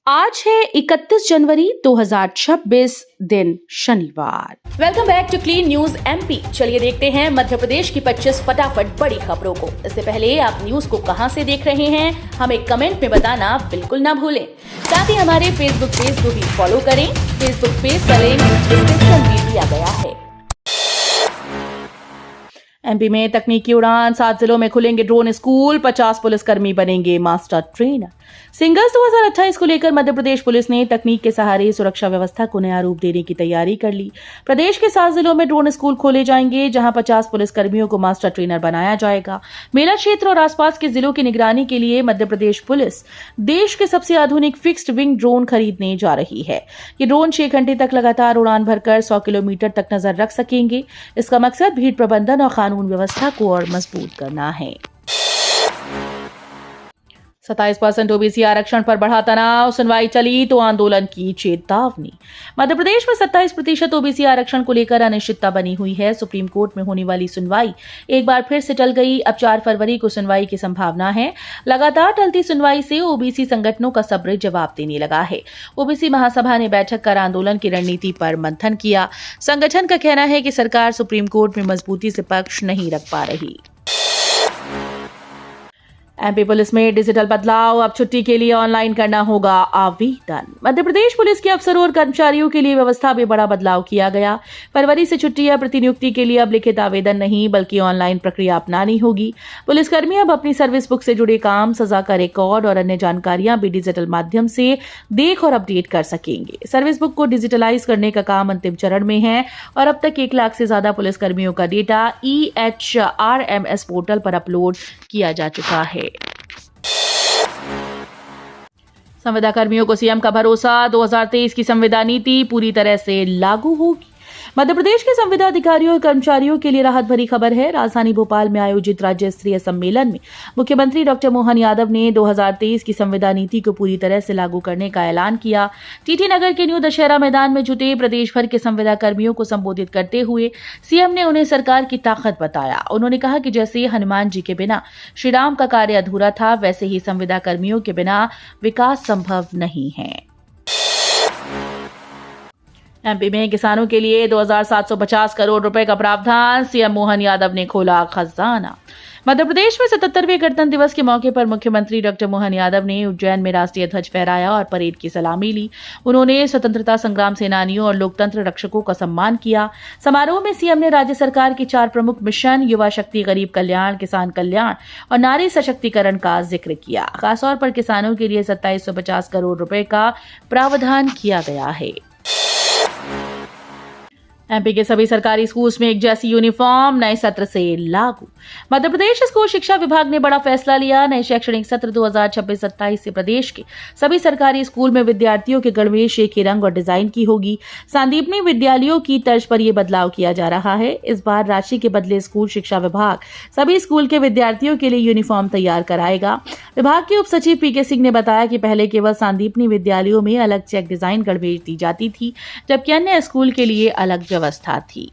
आज है 31 जनवरी 2026 दिन शनिवार। Welcome back to clean news MP. चलिए देखते हैं मध्य प्रदेश की 25 फटाफट बड़ी खबरों को। इससे पहले आप न्यूज को कहां से देख रहे हैं हमें कमेंट में बताना बिल्कुल ना भूलें। साथ ही हमारे फेसबुक पेज को भी फॉलो करें। फेसबुक पेज का लिंक डिस्क्रिप्शन में दिया गया है। एमपी में तकनीकी उड़ान, 7 जिलों में खुलेंगे ड्रोन स्कूल, 50 पुलिसकर्मी बनेंगे मास्टर ट्रेनर। सिंगल्स 2028 को लेकर मध्य प्रदेश पुलिस ने तकनीक के सहारे सुरक्षा व्यवस्था को नया रूप देने की तैयारी कर ली। प्रदेश के 7 जिलों में ड्रोन स्कूल खोले जाएंगे, जहां 50 पुलिसकर्मियों को मास्टर ट्रेनर बनाया जाएगा। मेला क्षेत्र और आसपास के जिलों की निगरानी के लिए मध्य प्रदेश पुलिस देश के सबसे आधुनिक फिक्स्ड विंग ड्रोन खरीदने जा रही है। ये ड्रोन 6 घंटे तक लगातार उड़ान भरकर 100 किलोमीटर तक नजर रख सकेंगे। इसका मकसद भीड़ प्रबंधन और कानून व्यवस्था को और मजबूत करना है। 27% ओबीसी आरक्षण पर बढ़ा तनाव, सुनवाई चली तो आंदोलन की चेतावनी। मध्य प्रदेश में 27% ओबीसी आरक्षण को लेकर अनिश्चितता बनी हुई है। सुप्रीम कोर्ट में होने वाली सुनवाई एक बार फिर से टल गई। अब 4 फरवरी को सुनवाई की संभावना है। लगातार टलती सुनवाई से ओबीसी संगठनों का सब्र जवाब देने लगा है। ओबीसी महासभा ने बैठक कर आंदोलन की रणनीति पर मंथन किया। संगठन का कहना है कि सरकार सुप्रीम कोर्ट में मजबूती से पक्ष नहीं रख पा रही। एमपी पुलिस में डिजिटल बदलाव, अब छुट्टी के लिए ऑनलाइन करना होगा आवेदन। मध्य प्रदेश पुलिस के अफसरों और कर्मचारियों के लिए व्यवस्था में बड़ा बदलाव किया गया। फरवरी से छुट्टी या प्रतिनियुक्ति के लिए अब लिखित आवेदन नहीं बल्कि ऑनलाइन प्रक्रिया अपनानी होगी। पुलिसकर्मी अब अपनी सर्विस बुक से जुड़े काम, सजा का रिकॉर्ड और अन्य जानकारियां भी डिजिटल माध्यम से देख और अपडेट कर सकेंगे। सर्विस बुक को डिजिटलाइज करने का काम अंतिम चरण में है और अब तक 1 लाख से ज्यादा पुलिसकर्मियों का डेटा EHRMS पोर्टल पर अपलोड किया जा चुका है। संविदा कर्मियों को सीएम का भरोसा, 2023 की संविदा नीति पूरी तरह से लागू होगी। मध्य प्रदेश के संविदा अधिकारियों और कर्मचारियों के लिए राहत भरी खबर है। राजधानी भोपाल में आयोजित राज्य स्तरीय सम्मेलन में मुख्यमंत्री डॉक्टर मोहन यादव ने 2023 की संविदा नीति को पूरी तरह से लागू करने का ऐलान किया। टीटी नगर के न्यू दशहरा मैदान में जुटे प्रदेश भर के संविदा कर्मियों को संबोधित करते हुए सीएम ने उन्हें सरकार की ताकत बताया। उन्होंने कहा कि जैसे हनुमान जी के बिना श्री राम का कार्य अधूरा था, वैसे ही संविदा कर्मियों के बिना विकास संभव नहीं है। एमपी में किसानों के लिए 2750 करोड़ रुपए का प्रावधान, सीएम मोहन यादव ने खोला खजाना। मध्य प्रदेश में 77वें गणतंत्र दिवस के मौके पर मुख्यमंत्री डॉक्टर मोहन यादव ने उज्जैन में राष्ट्रीय ध्वज फहराया और परेड की सलामी ली। उन्होंने स्वतंत्रता संग्राम सेनानियों और लोकतंत्र रक्षकों का सम्मान किया। समारोह में सीएम ने राज्य सरकार की 4 प्रमुख मिशन, युवा शक्ति, गरीब कल्याण, किसान कल्याण और नारी सशक्तिकरण का जिक्र किया। खासतौर पर किसानों के लिए 2750 करोड़ रुपए का प्रावधान किया गया है। एमपी के सभी सरकारी स्कूल्स में एक जैसी यूनिफॉर्म, नए सत्र से लागू। मध्य प्रदेश स्कूल शिक्षा विभाग ने बड़ा फैसला लिया। नए शैक्षणिक सत्र 2026-27 से प्रदेश के सभी सरकारी स्कूल में विद्यार्थियों के गणवेश एक ही रंग और डिजाइन की होगी। सांदीपनी विद्यालयों की तर्ज पर यह बदलाव किया जा रहा है। इस बार राशि के बदले स्कूल शिक्षा विभाग सभी स्कूल के विद्यार्थियों के लिए यूनिफॉर्म तैयार कराएगा। विभाग के उप सचिव PK सिंह ने बताया कि पहले केवल सांदीपनी विद्यालयों में अलग चेक डिजाइन गणवेश दी जाती थी, जबकि अन्य स्कूल के लिए अलग व्यवस्था थी।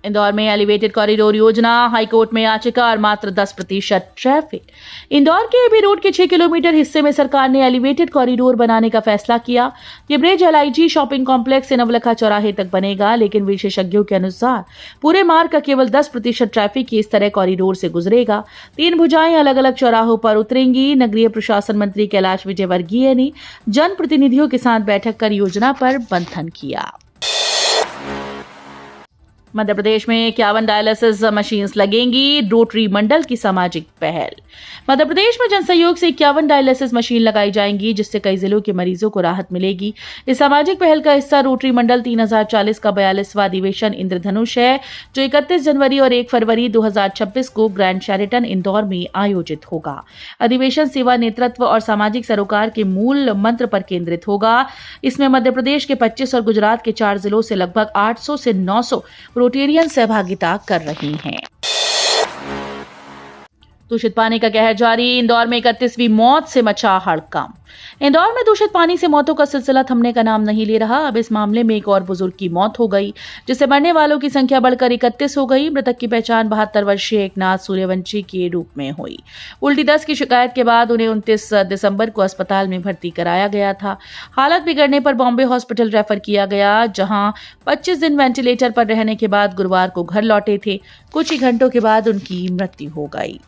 इंदौर में एलिवेटेड कॉरिडोर योजना, हाईकोर्ट में याचिका और मात्र 10% ट्रैफिक। इंदौर के एबी रोड के 6 किलोमीटर हिस्से में सरकार ने एलिवेटेड कॉरिडोर बनाने का फैसला किया। ये ब्रिज LIG शॉपिंग कॉम्प्लेक्स से नवलखा चौराहे तक बनेगा, लेकिन विशेषज्ञों के अनुसार पूरे मार्ग का केवल 10% ट्रैफिक ही इस तरह कॉरिडोर से गुजरेगा। 3 भुजाएं अलग अलग चौराहों पर उतरेंगी। नगरीय प्रशासन मंत्री कैलाश विजयवर्गीय ने जनप्रतिनिधियों के साथ बैठक कर योजना पर मंथन किया। मध्य प्रदेश में 51 डायलिसिस मशीन्स लगेंगी, रोटरी मंडल की सामाजिक पहल। मध्य प्रदेश में जनसहयोग से 51 डायलिसिस मशीन लगाई जाएंगी, जिससे कई जिलों के मरीजों को राहत मिलेगी। इस सामाजिक पहल का हिस्सा रोटरी मंडल 3040 का 42वां अधिवेशन इंद्रधनुष है, जो 31 जनवरी और 1 फरवरी 2026 को ग्रैंड शेरेटन इंदौर में आयोजित होगा। अधिवेशन सेवा, नेतृत्व और सामाजिक सरोकार के मूल मंत्र पर केंद्रित होगा। इसमें मध्य प्रदेश के 25 और गुजरात के 4 जिलों से लगभग 800 से 900 रोटेरियन सहभागिता कर रही हैं। दूषित पानी का कहर जारी, इंदौर में 31वीं मौत से मचा हड़कंप। इंदौर में दूषित पानी से मौतों का सिलसिला थमने का नाम नहीं ले रहा। अब इस मामले में एक और बुजुर्ग की मौत हो गई, जिससे मरने वालों की संख्या बढ़कर 31 हो गई। मृतक की पहचान 72 वर्षीय एकनाथ सूर्यवंशी के रूप में हुई। उल्टी दस्त की शिकायत के बाद उन्हें 29 दिसंबर को अस्पताल में भर्ती कराया गया था। हालत बिगड़ने पर बॉम्बे हॉस्पिटल रेफर किया गया, जहां 25 दिन वेंटिलेटर पर रहने के बाद गुरुवार को घर लौटे थे। कुछ ही घंटों के बाद उनकी मृत्यु हो गई।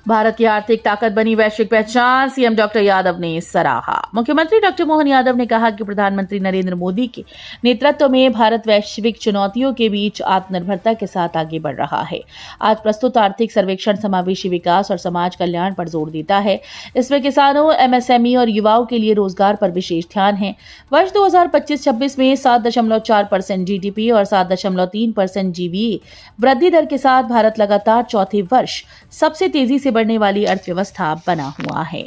भारत की आर्थिक ताकत बनी वैश्विक पहचान, सीएम डॉक्टर यादव ने सराहा। मुख्यमंत्री डॉक्टर मोहन यादव ने कहा कि प्रधानमंत्री नरेंद्र मोदी के नेतृत्व में भारत वैश्विक चुनौतियों के बीच आत्मनिर्भरता के साथ आगे बढ़ रहा है। आज प्रस्तुत आर्थिक सर्वेक्षण समावेशी विकास और समाज कल्याण पर जोर देता है। इसमें किसानों, एमएसएमई और युवाओं के लिए रोजगार पर विशेष ध्यान है। वर्ष 2025-26 में 7.4% जीडीपी और 7.3% जीवीए वृद्धि दर के साथ भारत लगातार चौथे वर्ष सबसे तेजी से बढ़ने वाली अर्थव्यवस्था बना हुआ है।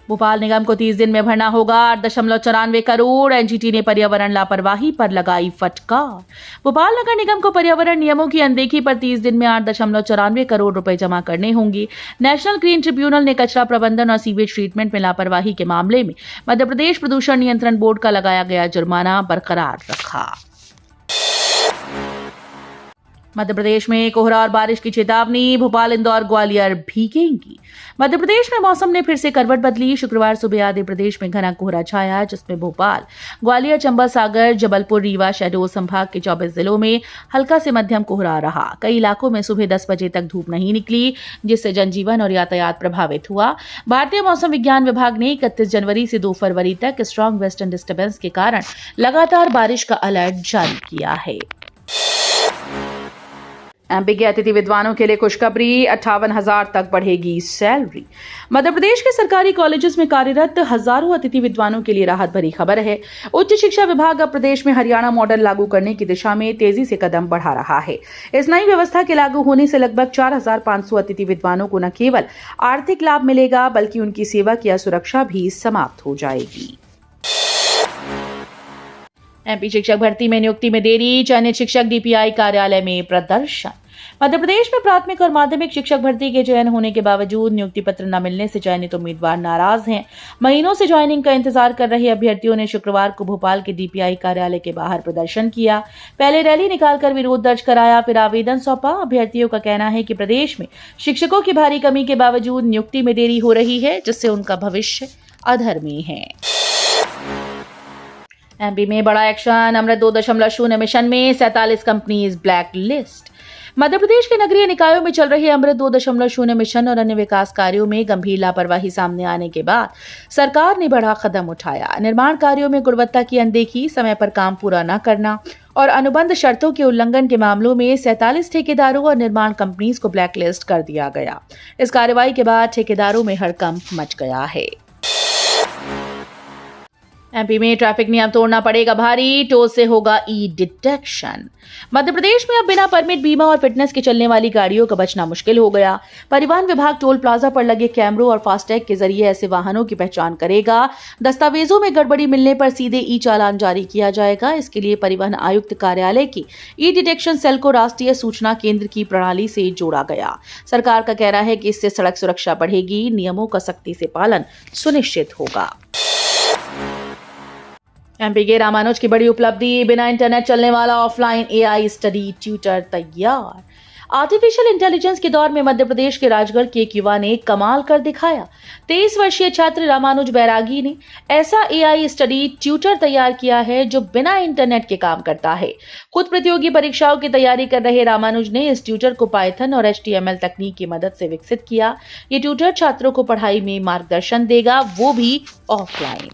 भोपाल निगम को 30 दिन में भरना होगा 8.94 करोड़। एनजीटी ने पर्यावरण लापरवाही पर लगाई फटकार। भोपाल नगर निगम को पर्यावरण नियमों की अनदेखी पर 30 दिन में 8.94 करोड़ रुपए जमा करने होंगे। नेशनल ग्रीन ट्रिब्यूनल ने कचरा प्रबंधन और सीवेज ट्रीटमेंट में लापरवाही के मामले में मध्य प्रदेश प्रदूषण नियंत्रण बोर्ड का लगाया गया जुर्माना बरकरार रखा। मध्य प्रदेश में कोहरा और बारिश की चेतावनी, भोपाल, इंदौर, ग्वालियर भीगेंगी। मध्य प्रदेश में मौसम ने फिर से करवट बदली। शुक्रवार सुबह आधे प्रदेश में घना कोहरा छाया, जिसमें भोपाल, ग्वालियर, चंबा, सागर, जबलपुर, रीवा, शहडोल संभाग के 24 जिलों में हल्का से मध्यम कोहरा रहा। कई इलाकों में सुबह 10 बजे तक धूप नहीं निकली, जिससे जनजीवन और यातायात प्रभावित हुआ। भारतीय मौसम विज्ञान विभाग ने 31 जनवरी से 2 फरवरी तक स्ट्रांग वेस्टर्न डिस्टर्बेंस के कारण लगातार बारिश का अलर्ट जारी किया है। एमपी के अतिथि विद्वानों के लिए खुशखबरी, 58,000 तक बढ़ेगी सैलरी। मध्य प्रदेश के सरकारी कॉलेजेस में कार्यरत हजारों अतिथि विद्वानों के लिए राहत भरी खबर है। उच्च शिक्षा विभाग अब प्रदेश में हरियाणा मॉडल लागू करने की दिशा में तेजी से कदम बढ़ा रहा है। इस नई व्यवस्था के लागू होने से लगभग 4,500 अतिथि विद्वानों को न केवल आर्थिक लाभ मिलेगा, बल्कि उनकी सेवा की सुरक्षा भी समाप्त हो जाएगी। एमपी शिक्षक भर्ती में नियुक्ति में देरी, चयनित शिक्षक डीपीआई कार्यालय में प्रदर्शन। मध्य प्रदेश में प्राथमिक और माध्यमिक शिक्षक भर्ती के चयन होने के बावजूद नियुक्ति पत्र न मिलने से चयनित उम्मीदवार नाराज हैं। महीनों से ज्वाइनिंग का इंतजार कर रहे अभ्यर्थियों ने शुक्रवार को भोपाल के डीपीआई कार्यालय के बाहर प्रदर्शन किया। पहले रैली निकालकर विरोध दर्ज कराया, फिर आवेदन सौंपा। अभ्यर्थियों का कहना है कि प्रदेश में शिक्षकों की भारी कमी के बावजूद नियुक्ति में देरी हो रही है, जिससे उनका भविष्य अधर में है। एमपी में बड़ा एक्शन, अमृत 2.0 मिशन में 47 companies black list. Madhya Pradesh के नगरीय निकायों में चल रहे अमृत 2.0 मिशन और अन्य विकास कार्यों में गंभीर लापरवाही सामने आने के बाद सरकार ने बड़ा कदम उठाया। निर्माण कार्यों में गुणवत्ता की अनदेखी, समय पर काम पूरा न करना और अनुबंध शर्तों के उल्लंघन के मामलों में 47 ठेकेदारों और निर्माण कंपनीज को ब्लैक लिस्ट कर दिया गया। इस कार्रवाई के बाद ठेकेदारों में हड़कंप मच गया है। एमपी में ट्रैफिक नियम तोड़ना पड़ेगा भारी, टोल से होगा ई डिटेक्शन। मध्य प्रदेश में अब बिना परमिट, बीमा और फिटनेस के चलने वाली गाड़ियों का बचना मुश्किल हो गया। परिवहन विभाग टोल प्लाजा पर लगे कैमरों और फास्टैग के जरिए ऐसे वाहनों की पहचान करेगा। दस्तावेजों में गड़बड़ी मिलने पर सीधे ई चालान जारी किया जाएगा। इसके लिए परिवहन आयुक्त कार्यालय की ई डिटेक्शन सेल को राष्ट्रीय सूचना केंद्र की प्रणाली से जोड़ा गया। सरकार का कहना है कि इससे सड़क सुरक्षा बढ़ेगी, नियमों का सख्ती से पालन सुनिश्चित होगा। एमपी के रामानुज की बड़ी उपलब्धि, बिना इंटरनेट चलने वाला ऑफलाइन एआई स्टडी ट्यूटर तैयार। आर्टिफिशियल इंटेलिजेंस के दौर में मध्य प्रदेश के राजगढ़ के एक युवा ने कमाल कर दिखाया। 23 वर्षीय छात्र रामानुज बैरागी ने ऐसा एआई स्टडी ट्यूटर तैयार किया है जो बिना इंटरनेट के काम करता है। खुद प्रतियोगी परीक्षाओं की तैयारी कर रहे रामानुज ने इस ट्यूटर को पाइथन और HTML तकनीक की मदद से विकसित किया। ये ट्यूटर छात्रों को पढ़ाई में मार्गदर्शन देगा, वो भी ऑफलाइन।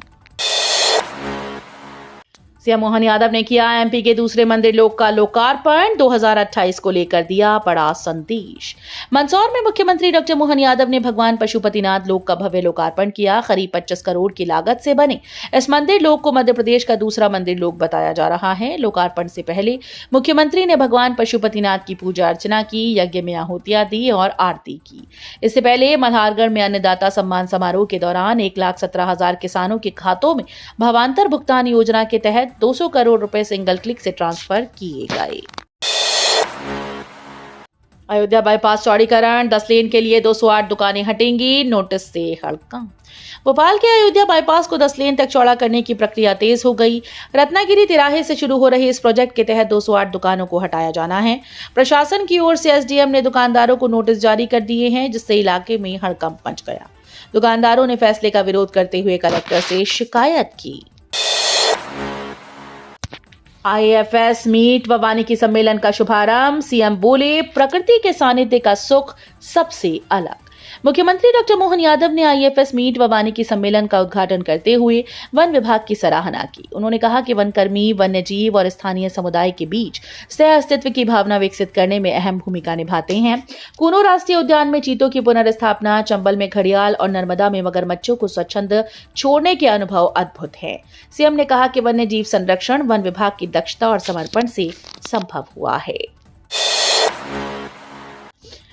सीएम मोहन यादव ने किया एमपी के दूसरे मंदिर लोक का लोकार्पण, 2028 को लेकर दिया बड़ा संदेश। मंदसौर में मुख्यमंत्री डॉक्टर मोहन यादव ने भगवान पशुपतिनाथ लोक का भव्य लोकार्पण किया। करीब 25 करोड़ की लागत से बने इस मंदिर लोक को मध्य प्रदेश का दूसरा मंदिर लोक बताया जा रहा है। लोकार्पण से पहले मुख्यमंत्री ने भगवान पशुपतिनाथ की पूजा अर्चना की, यज्ञ में आहुतियां दी और आरती की। इससे पहले मल्हारगढ़ में अन्नदाता सम्मान समारोह के दौरान 1,17,000 किसानों के खातों में भावांतर भुगतान योजना के तहत 200 करोड़ रुपए सिंगल क्लिक से ट्रांसफर किए गए। अयोध्या बाईपास चौड़ीकरण 10 लेन के लिए 208 दुकानें हटेंगी, नोटिस से हड़कंप। भोपाल के अयोध्या बाईपास को 10 लेन तक चौड़ा करने की प्रक्रिया तेज हो गई। रत्नागिरी तिराहे से शुरू हो रहे इस प्रोजेक्ट के तहत 208 दुकानों को हटाया जाना है। प्रशासन की ओर से एसडीएम ने दुकानदारों को नोटिस जारी कर दिए हैं, जिससे इलाके में हड़कंप मच गया। दुकानदारों ने फैसले का विरोध करते हुए कलेक्टर से शिकायत की। IAFS मीट व वानिकी सम्मेलन का शुभारंभ, सीएम बोले प्रकृति के सानिध्य का सुख सबसे अलग। मुख्यमंत्री डॉक्टर मोहन यादव ने IAFS मीट व वानिकी सम्मेलन का उद्घाटन करते हुए वन विभाग की सराहना की। उन्होंने कहा कि वनकर्मी वन्य जीव और स्थानीय समुदाय के बीच सह अस्तित्व की भावना विकसित करने में अहम भूमिका निभाते हैं। कूनो राष्ट्रीय उद्यान में चीतों की पुनर्स्थापना, चंबल में घड़ियाल और नर्मदा में मगरमच्छों को स्वच्छंद छोड़ने के अनुभव अद्भुत है। सीएम ने कहा कि वन्य जीव संरक्षण वन विभाग की दक्षता और समर्पण से संभव हुआ है।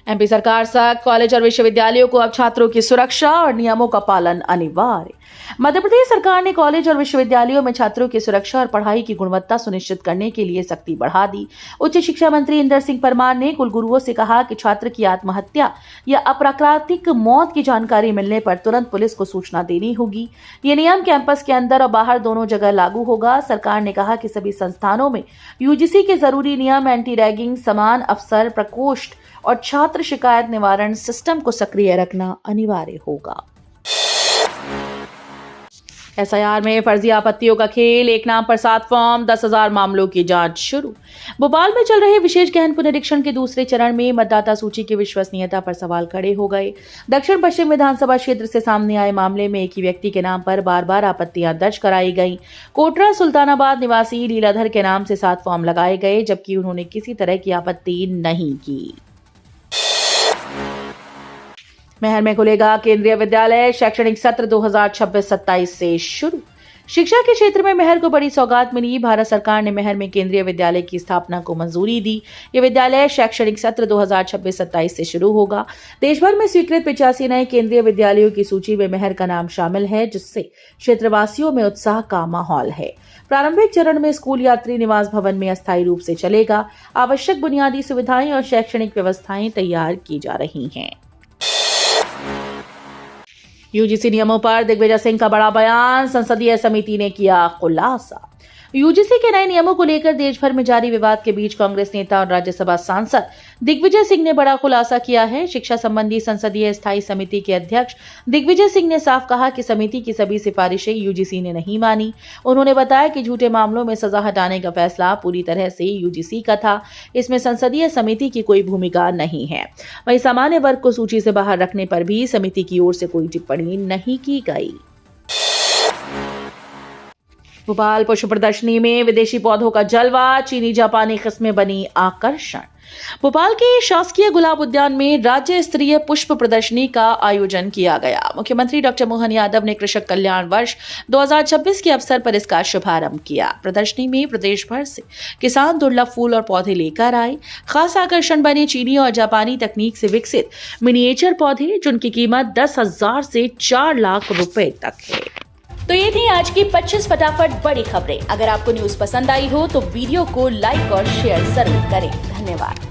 एमपी सरकार सख्त, कॉलेज और विश्वविद्यालयों को अब छात्रों की सुरक्षा और नियमों का पालन अनिवार्य। मध्य प्रदेश सरकार ने कॉलेज और विश्वविद्यालयों में छात्रों की सुरक्षा और पढ़ाई की गुणवत्ता सुनिश्चित करने के लिए सख्ती बढ़ा दी। उच्च शिक्षा मंत्री इंदर सिंह परमार ने कुलगुरुओं से कहा कि छात्र की आत्महत्या या अप्राकृतिक मौत की जानकारी मिलने पर तुरंत पुलिस को सूचना देनी होगी। ये नियम कैंपस के अंदर और बाहर दोनों जगह लागू होगा। सरकार ने कहा कि सभी संस्थानों में यूजीसी के जरूरी नियम, एंटी रैगिंग, समान अवसर प्रकोष्ठ और छात्र शिकायत निवारण सिस्टम को सक्रिय रखना अनिवार्य होगा। एसआईआर में फर्जी आपत्तियों का खेल, एक नाम पर 7 फॉर्म, 10,000 मामलों की जांच शुरू। भोपाल में चल रहे विशेष गहन पुनरीक्षण के दूसरे चरण में मतदाता सूची की विश्वसनीयता पर सवाल खड़े हो गए। दक्षिण पश्चिम विधानसभा क्षेत्र से सामने आए मामले में एक ही व्यक्ति के नाम पर बार-बार आपत्तियां दर्ज कराई गई। कोटरा सुल्तानाबाद निवासी लीलाधर के नाम से 7 फॉर्म लगाए गए, जबकि उन्होंने किसी तरह की आपत्ति नहीं की। महर में खुलेगा केंद्रीय विद्यालय, शैक्षणिक सत्र 2026-27 से शुरू। शिक्षा के क्षेत्र में महर को बड़ी सौगात मिली। भारत सरकार ने महर में केंद्रीय विद्यालय की स्थापना को मंजूरी दी। ये विद्यालय शैक्षणिक सत्र 2026-27 से शुरू होगा। देश भर में स्वीकृत 85 नए केंद्रीय विद्यालयों की सूची में महर का नाम शामिल है, जिससे क्षेत्रवासियों में उत्साह का माहौल है। प्रारंभिक चरण में स्कूल यात्री निवास भवन में अस्थायी रूप से चलेगा। आवश्यक बुनियादी सुविधाएं और शैक्षणिक व्यवस्थाएं तैयार की जा रही हैं। यूजीसी नियमों पर दिग्विजय सिंह का बड़ा बयान, संसदीय समिति ने किया खुलासा। यूजीसी के नए नियमों को लेकर देश भर में जारी विवाद के बीच कांग्रेस नेता और राज्यसभा सांसद दिग्विजय सिंह ने बड़ा खुलासा किया है। शिक्षा संबंधी संसदीय स्थायी समिति के अध्यक्ष दिग्विजय सिंह ने साफ कहा कि समिति की सभी सिफारिशें यूजीसी ने नहीं मानी। उन्होंने बताया कि झूठे मामलों में सजा हटाने का फैसला पूरी तरह से यूजीसी का था। इसमें संसदीय समिति की कोई भूमिका नहीं है। वहीं सामान्य वर्ग को सूची से बाहर रखने पर भी समिति की ओर से कोई टिप्पणी नहीं की गई। भोपाल पुष्प प्रदर्शनी में विदेशी पौधों का जलवा, चीनी जापानी किस्में बनी आकर्षण। भोपाल के शासकीय गुलाब उद्यान में राज्य स्तरीय पुष्प प्रदर्शनी का आयोजन किया गया। मुख्यमंत्री डॉक्टर मोहन यादव ने कृषक कल्याण वर्ष 2026 के अवसर पर इसका शुभारंभ किया। प्रदर्शनी में प्रदेश भर से किसान दुर्लभ फूल और पौधे लेकर आए। खास आकर्षण बने चीनी और जापानी तकनीक से विकसित मिनिएचर पौधे, जिनकी कीमत 10,000 से 4 लाख रुपए तक है। तो ये थी आज की 25 फटाफट बड़ी खबरें। अगर आपको न्यूज पसंद आई हो तो वीडियो को लाइक और शेयर जरूर करें। धन्यवाद।